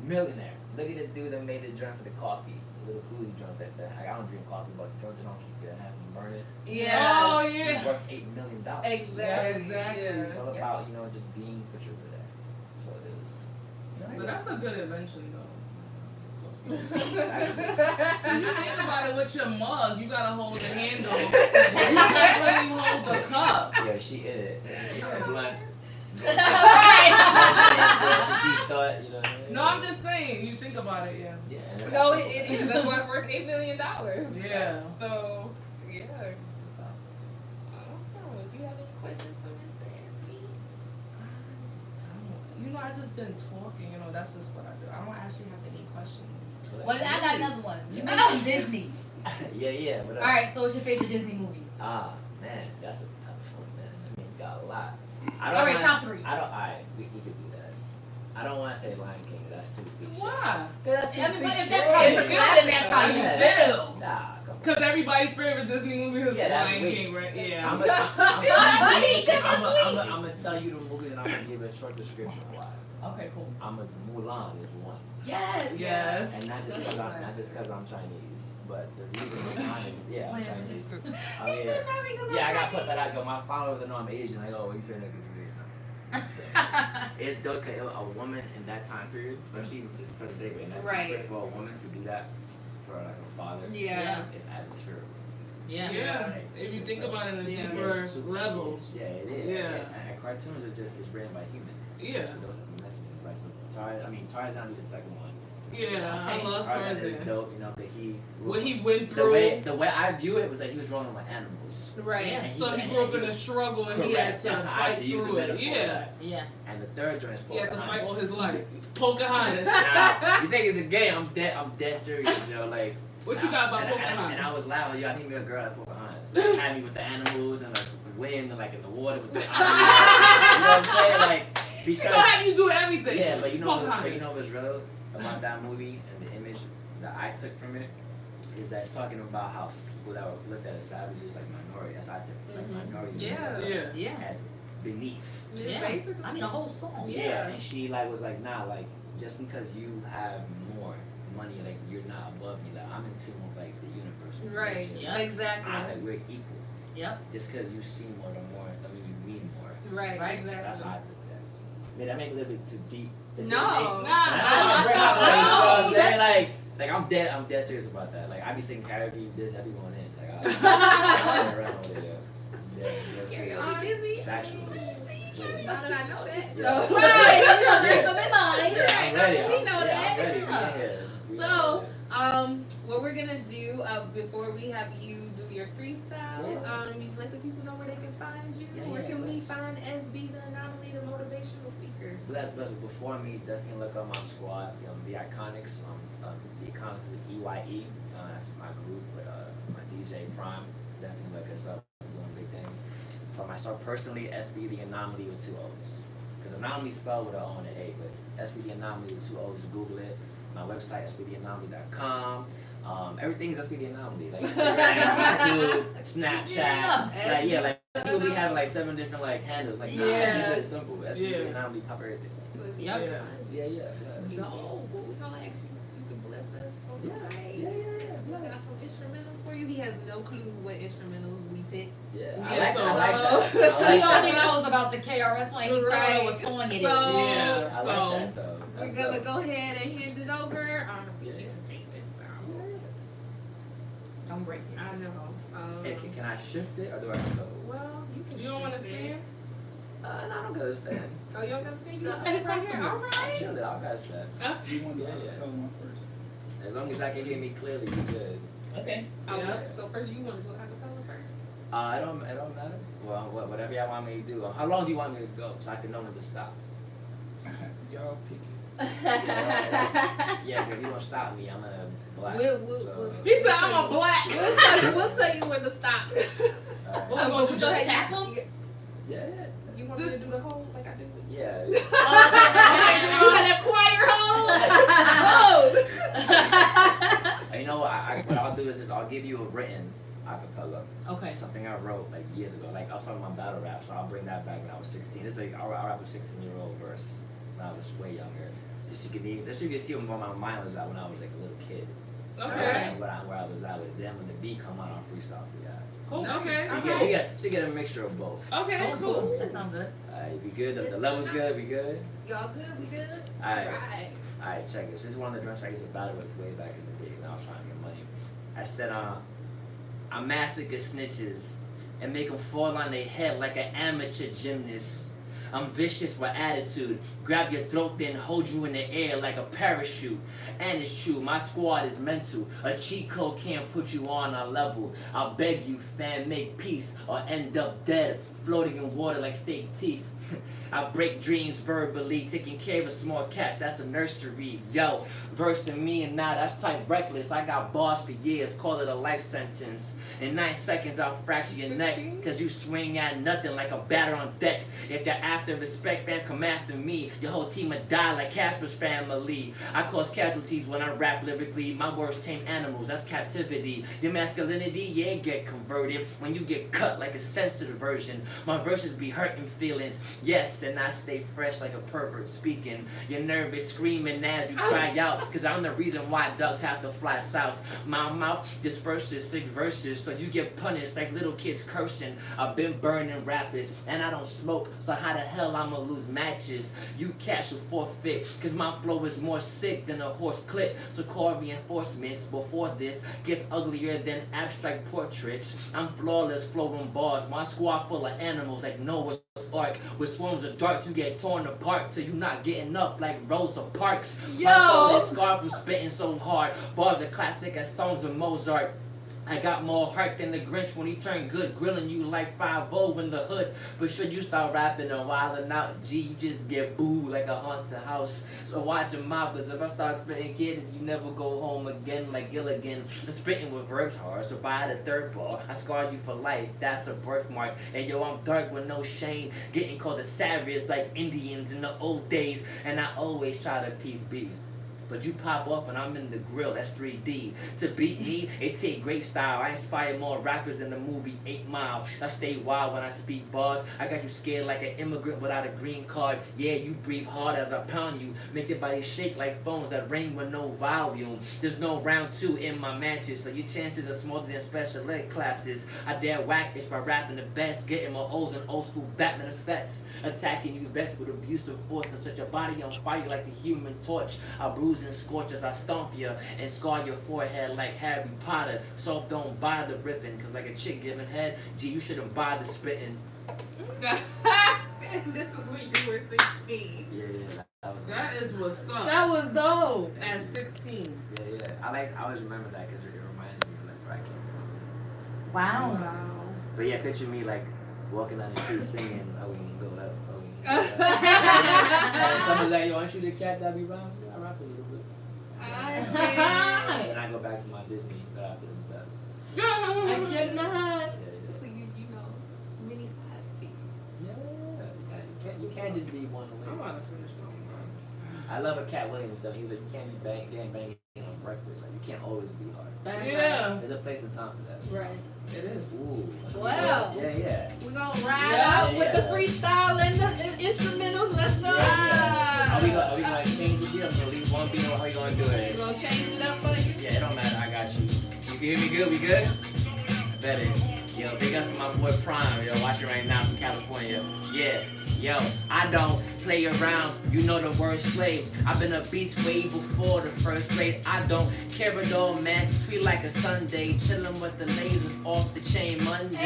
millionaire. Look at the dude that made the joint for the coffee, the little koozie joint that I don't drink coffee, but the joints that don't keep you half and burn it. Yeah. Oh, It's yeah. worth $8 million. Exactly. Exactly. Yeah. It's all about, you know, just being what you're good at. So it is. But that's a good invention, though. Actually, If you think about it with your mug, you gotta hold the handle. You can't really hold the cup. yeah, she is. It's a blunt. Right. Deep thought, you know what I mean? No, I'm just saying, you think about it, yeah. Yeah. and No, that's- it is. That's why it's worth $8 million. Yeah. So, yeah. Awesome. Do you have any questions for Mr. SB? You know, I just been talking, you know, that's just what I do. I don't actually have any questions. Well, I got another one. You mentioned Disney. Yeah. Whatever. All right, so what's your favorite Disney movie? Ah, man, that's a tough one, man. I mean, got a lot. All right, top 3. Alright, we could do that. I don't want to say Lion King, that's too cliche. Why? If that's how you feel, then that's how you feel. Nah, come on. Because everybody's favorite Disney movie is Yeah, that's Lion weak. King, right? Yeah. I'm gonna tell you the movie and I'm gonna give a short description of why. Okay, cool. Mulan is one. Yes. Yes. And not just because I'm Chinese, but the reason Mulan is, yeah, I'm Chinese. Yeah, I gotta put that out because my followers know I'm Asian. Like, oh, you saying that because you're Asian. It's dope because a woman in that time period, especially even to the present day, in that time Right. period, for a woman to do that for like a father, Yeah. it's atmospheric. Yeah. If you think about it in a Yeah. deeper It's super level. serious. Yeah, it is. Yeah. And cartoons are just, it's written by humans. Yeah. So those are the messages, right? So Tarzan, I mean, Tarzan is the second one. Yeah, I love Tarzan is Tarzan. dope, you know, but What he went the through. way I view it was that he was rolling with animals. Right. And So he grew up in a struggle and he had correct. to That's how I fight view the through it. metaphor of Yeah. that. Yeah. And the third joint is He had to fight all Pocahontas. his life. Pocahontas. Now, you think it's a game? I'm dead serious, yo. Like, What you got about and Pocahontas? I was loud, yo. I need me a girl like Pocahontas. Like, had me with the animals and like the wind and like in the water with the. You know what I'm saying? Like, She gonna have you do everything. Yeah, but you know Pocahontas. what's real about that movie and the image that I took from it is that it's talking about how people that were looked at as savages, like minority. That's how I took like minority. Yeah. Yeah. As beneath. Yeah. Basically. I mean, a whole song. Yeah. And she like was like, nah, like just because you have more money, like you're not above me. Like I'm in tune with like the universe. with Right. nature. Yeah. Exactly. Like we're equal. Yep. Just because you see more than more, I mean you mean more. Right. Right. Exactly. That's how I took that. Did that make it a little bit too deep? No. That's how I bring up like, you know what I'm saying? Like I'm dead serious about that. Like I be singing karaoke, this I be going in. Like I around with it. Yeah, dead serious. Karaoke busy. Factually. How did I know that? Yeah. Right. I'm gonna drink Yeah. them in mine. Yeah, I'm ready. We know that. I'm ready. Yeah. We So, know what we're gonna do before we have you do your freestyle, you let the people know where they can find you. Yeah, Where can we let's- find SB The Anomoly, the motivational speaker? Bless. Before me, definitely look up my squad. The Iconics. The Iconics is EYE. That's my group with my DJ Prime. Definitely look us up. We're doing big things. For myself personally, SB The Anomoly with 2 O's. Because Anomaly spelled with an O and an A, but SB The Anomaly with 2 O's. Google it. My website is SBTheAnomaly.com. Everything's SB The Anomaly. Like Instagram, YouTube, Snapchat. Like yeah, like people be having like 7 different like handles. Like nah, Yeah. keep it simple. SB The Anomaly, pop everything. So it's Yep. yeah. Yeah. So, what we gonna ask you? You can bless us on the stage. We got some instrumentals for you. He has no clue what instrumentals we picked. Yeah, Yeah, so- I like that. He I only like that. knows about the KRS one. He started Right. with song it is. So- Yeah. I So like that though. We're That's gonna dope. go ahead and hand it over. Yeah. You can take this. Don't break it. I know. Hey, can I shift it or do I have to go? Well, you can. you don't want to shift it. stand? No, I don't gotta stand. Oh, you don't gotta stand. You No, sit right here. comfortable. All right. Chill it, I gotta stand. You want Yeah, the yeah. other one first? As long as I can hear me clearly, we good. Okay. Oh, Yeah. So first, you want to do acapella first? It don't matter. Well, whatever y'all want me to do. How long do you want me to go so I can know when to stop? Y'all pick it. Yeah, because if you don't stop me, I'm gonna black. We'll- He said I'm a black. We'll tell you when to stop. Alright. What, Well, you go just ahead, tap you- him? Yeah. You want me to do the whole like I do? Yeah. You gonna acquire home? You know what? What I'll do is I'll give you a written acapella. Okay. Something I wrote like years ago. Like I was talking about battle rap, so I'll bring that back when I was 16. It's like I'll rap a 16-year-old verse when I was way younger. Just so you can see where my mind was at when I was like a little kid. Okay. Where I was at with it. Then when the beat come on, I'll freestyle for y'all. Cool. Okay. So you get a mixture of both. Okay, Oh, cool. That sounds good. Alright, we good? The level's good? We good? Y'all good? We good? Alright. Right. Alright, check this. This is one of the drums I used to battle with way back in the day when I was trying to get money. I said, I massacre snitches and make them fall on their head like an amateur gymnast. I'm vicious with attitude. Grab your throat, then hold you in the air like a parachute. And it's true, my squad is mental. A cheat code can't put you on our level. I beg you, fam, make peace or end up dead, floating in water like fake teeth. I break dreams verbally, taking care of a small catch, that's a nursery. Yo, versing me and now that's type reckless. I got bars for years, call it a life sentence. In 9 seconds I'll fracture your neck, cause you swing at nothing like a batter on deck. If you're after respect, fam, come after me. Your whole team will die like Casper's family. I cause casualties when I rap lyrically. My words tame animals, that's captivity. Your masculinity, yeah, get converted when you get cut like a sensitive version. My verses be hurting feelings. Yes, and I stay fresh like a pervert speaking. You're nervous, screaming as you cry out, cause I'm the reason why ducks have to fly south. My mouth disperses sick verses, so you get punished like little kids cursing. I've been burning rappers, and I don't smoke, so how the hell I'ma lose matches? You catch a forfeit, cause my flow is more sick than a horse clip. So call reinforcements before this gets uglier than abstract portraits. I'm flawless, flowing bars, my squad full of animals like Noah's arc. With swarms of darts, you get torn apart till you not getting up like Rosa Parks. Yo. My phone is scarred from spitting so hard. Bars are classic as songs of Mozart. I got more heart than the Grinch when he turned good, grilling you like 5-0 in the hood. But should you start rapping and wilding out, G, you just get booed like a haunted house. So watch your mouth, cause if I start spitting kid, you never go home again like Gilligan. I'm spitting with verbs hard, so by the third ball, I scar you for life, that's a birthmark. And yo, I'm dark with no shame, getting called a savage like Indians in the old days. And I always try to peace beef. But you pop off and I'm in the grill, that's 3D. To beat me, it take great style. I inspire more rappers than the movie 8 Mile. I stay wild when I speak bars. I got you scared like an immigrant without a green card. Yeah, you breathe hard as I pound you. Make your body shake like phones that ring with no volume. There's no round 2 in my matches, so your chances are smaller than special ed classes. I dare whack it by rapping the best, getting my O's and old school Batman effects. Attacking you best with abusive force and set your body on fire like the Human Torch. I bruise and scorch as I stomp you and scar your forehead like Harry Potter. So don't bother ripping, cause like a chick giving head, gee, you shouldn't bother spitting. This is when you were 16. Yeah. That is what's up. That was dope. At 16. Yeah. I always remember that because it reminds me of like where I came from. Wow. But yeah, picture me like walking down the street singing, "Oh, we can go up, oh, we can go up." And someone's like, "Yo, aren't you the cat that be around?" I rap a little bit. And I go back to my Disney after that. I cannot. Yeah. So you know, mini size T. Yeah. You can't just be one I'm way. about to finish my one. I love a Cat Williams though. He was like, you can't be banging on breakfast. Like, you can't always be hard. Yeah. There's a place and time for that. Right. It is. Ooh. Wow. Yeah. We're gonna ride Yeah. out with the freestyle and the instrumentals. Let's go. Are we gonna change the deal? So leave one beat or how we gonna do We're it? gonna change it up for you. Yeah, it don't matter. I got you. You can hear me good? We good? Better. Yo, big ups to my boy Prime. Yo, watching right now from California. Yeah. Yo, I don't play around, you know the word slave. I've been a beast way before the first grade. I don't care at all, man. Sweet like a Sunday, chillin' with the lasers off the chain Monday.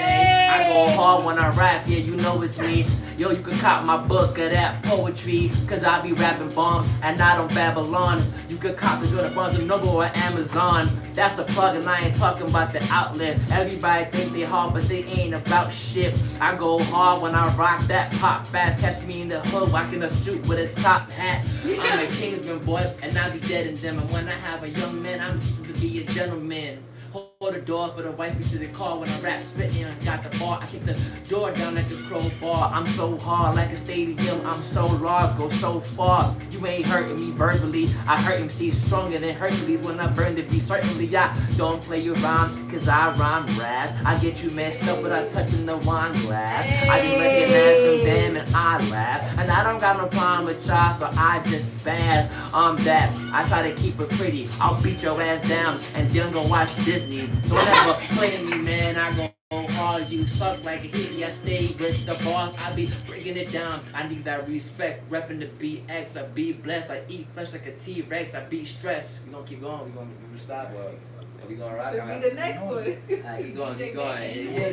I go hard when I rap, yeah, you know it's me. Yo, you can cop my book of that poetry, cause I be rapping bombs and not on Babylon. You can cop the Jordan Barnes and Noble or Amazon. That's the plug and I ain't talking about the outlet. Everybody think they hard, but they ain't about shit. I go hard when I rock that pop fast. Catch me in the hood, walking a street with a top hat. I'm a Kingsman boy, and I be dead in them. And when I have a young man, I'm teaching to be a gentleman. Hold the door for the wifey to the car when I rap, spitting and got the bar. I kick the door down like a crowbar. I'm so hard like a stadium. I'm so large, go so far. You ain't hurting me verbally. I hurt MC stronger than Hercules when I burn the beat. Certainly I don't play your rhyme, cause I rhyme raz. I get you messed up without touching the wine glass. I be looking at them damn and I laugh. And I don't got no problem with y'all, so I just spaz. That I try to keep it pretty. I'll beat your ass down and then go watch Disney. Don't ever play me, man. I go hard. You suck like a hippie. I stay with the boss. I be breaking it down. I need that respect. Repping the BX. I be blessed. I eat flesh like a T-Rex. I be stressed. We gonna keep going. We gonna stop. We gonna rock. Should be the next one. Keep going.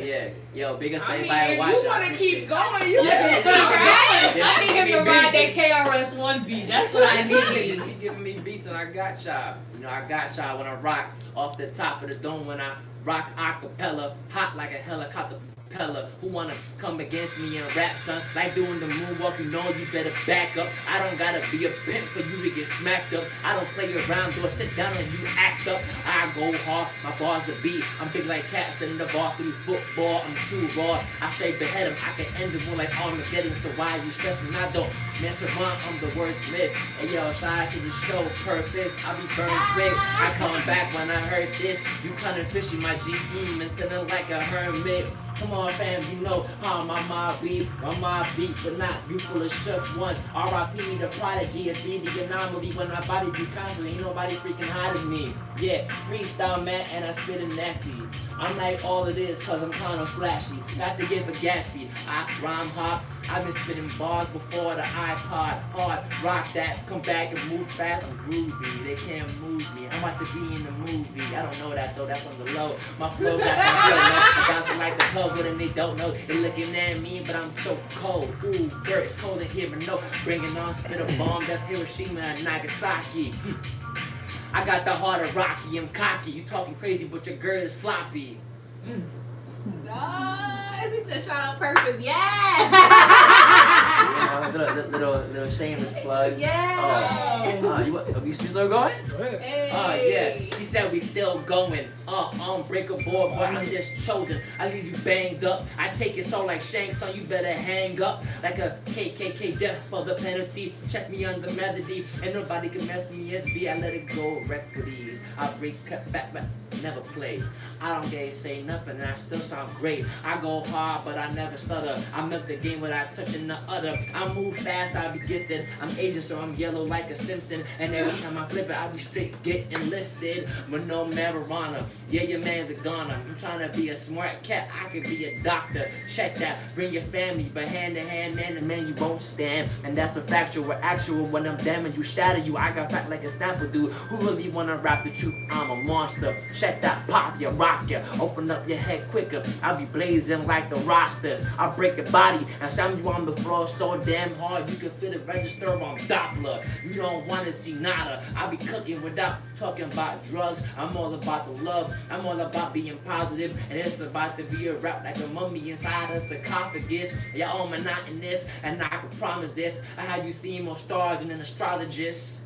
Yeah. Yo, big ups to I mean, everybody if watching. you want to keep going, you Yeah. can keep going. I need him to ride that KRS-One beat. That's what I need. Just keep giving me beats and I got y'all. You know, I got y'all when I rock off the top of the dome when I rock acapella, hot like a helicopter propeller. Who wanna come against me and rap, son? Like doing the moonwalk, you know you better back up. I don't gotta be a pimp for you to get smacked up. I don't play around, do I sit down and you act up. I go hard, my bars are beat. I'm big like Captain the varsity football. I'm too raw. I straight behead him. I can end the one like Armageddon. So why you stressing? I don't mess around. I'm the wordsmith. Hey yo, shout out to the show Purpose. I be burned quick. I come back when I heard this. You kinda fishy, my G. It's feeling like a hermit. Come on, fam, you know how my mob beat, but not you full of shook ones. R.I.P. the prodigy, SB The Anomoly. When my body beats constantly, ain't nobody freaking hot as me. Yeah, freestyle man, and I spit a nasty. I'm like all of this, cause I'm kinda flashy. Got to give a Gatsby. I rhyme hop. I've been spitting bars before the iPod. Hard, rock that, come back and move fast. I'm groovy, they can't move me. I'm about to be in the movie. I don't know that though, that's on the low. My flow got that flow, man. Bouncing like the club with and they don't know. They looking at me, but I'm so cold. Ooh, girl, it's cold in here, but no. Bringing on spit a bomb, that's Hiroshima and Nagasaki. I got the heart of Rocky, I'm cocky. You talking crazy, but your girl is sloppy. Nice. He said shout out purpose. Yes. You know, little shameless plug. Yes. Are we still going? Go ahead. Hey. Yeah. He said we still going. Unbreakable, but I'm just chosen. I leave you banged up. I take it so like Shanks, so you better hang up. Like a KKK death for the penalty. Check me on the melody. And nobody can mess with me. SB, I let it go. Wreck with ease. I break, cut back, never play. I don't dare say nothing and I still sound great. I go hard, but I never stutter. I milk the game without touching the udder. I move fast, I be gifted. I'm Asian, so I'm yellow like a Simpson. And every time I flip it, I be straight getting lifted. With no marijuana. Yeah, your man's a goner. I'm trying to be a smart cat. I could be a doctor. Check that. Bring your family, but hand to hand, man to man, you won't stand. And that's a factual, actual. When I'm damning you, shatter you. I got back like a snapper dude. Who really wanna rap the truth? I'm a monster. Check that, pop ya, rock ya. Open up your head quicker. I'll be blazing like the rosters. I'll break your body and slam you on the floor so damn hard you can feel it register on Doppler. You don't wanna see nada. I'll be cooking without talking about drugs. I'm all about the love. I'm all about being positive, and it's about to be a rap like a mummy inside a sarcophagus. Y'all all monotonous, and I can promise this. I have you seen more stars than an astrologist.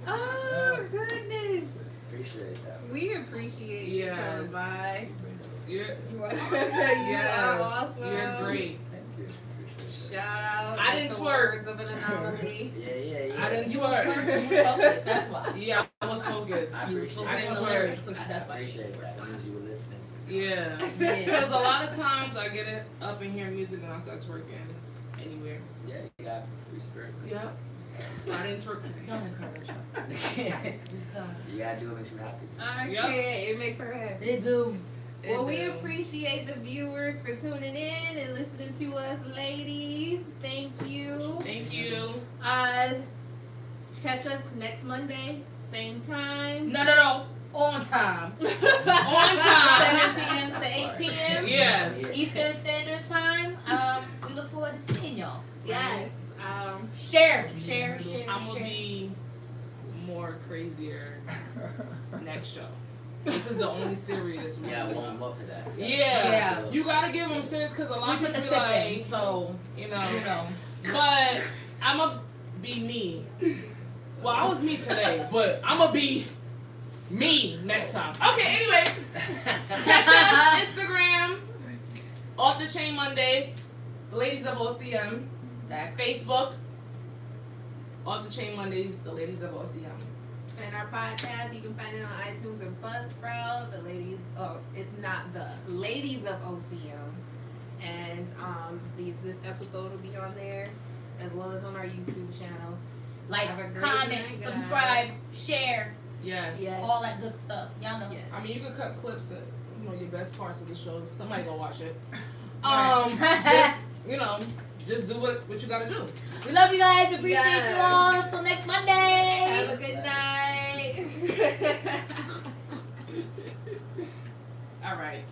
Oh goodness. Appreciate that. We appreciate you Yes. coming by. You're, You are, yes, awesome. you're great. Thank you. Appreciate Shout out. I with didn't the twerk. words of an anomaly. that. Yeah. I didn't You was twerk. focused, that's why. Yeah, I was focused. I You was appreciate I focused didn't on the twerk. lyrics, so that's I why she appreciate was that. That means you were listening. Yeah. Yeah. Because a lot of times I get it up and hear music and I start twerking anywhere. Yeah, you got free spirit. Yep. I didn't twerk today. Don't encourage her. Just don't. You gotta do what makes you happy. I Yep. can't. It makes her happy. They do. Well, we And, appreciate the viewers for tuning in and listening to us, ladies. Thank you. Thank you. Catch us next Monday, same time. No. On time. On time. 7 p.m. to 8 p.m. Yes. Eastern Standard Time. We look forward to seeing y'all. Yes. Share. I'm gonna be more crazier next show. This is the only serious one. Yeah, warm up to that. Yeah. Yeah. You gotta give them serious because a lot We of put the people tip be like, in, so you know. you know. But I'ma be me. Well, I was me today, but I'ma be me next time. Okay, anyway. Catch us Instagram, Off the Chain Mondays, the Ladies of OCM, Facebook, Off the Chain Mondays, the Ladies of OCM. And our podcast, you can find it on iTunes or Buzzsprout. It's not the Ladies of OCM. And this episode will be on there, as well as on our YouTube channel. Like, Have a great comment, night, guys. subscribe, share, Yes. Yes. all that good stuff. Y'all know. Yes. I mean, you can cut clips of, your best parts of the show. Somebody go watch it. Right. Just do what you gotta do. We love you guys. Appreciate Yes. you all. Until next Monday. Have a good night. All right.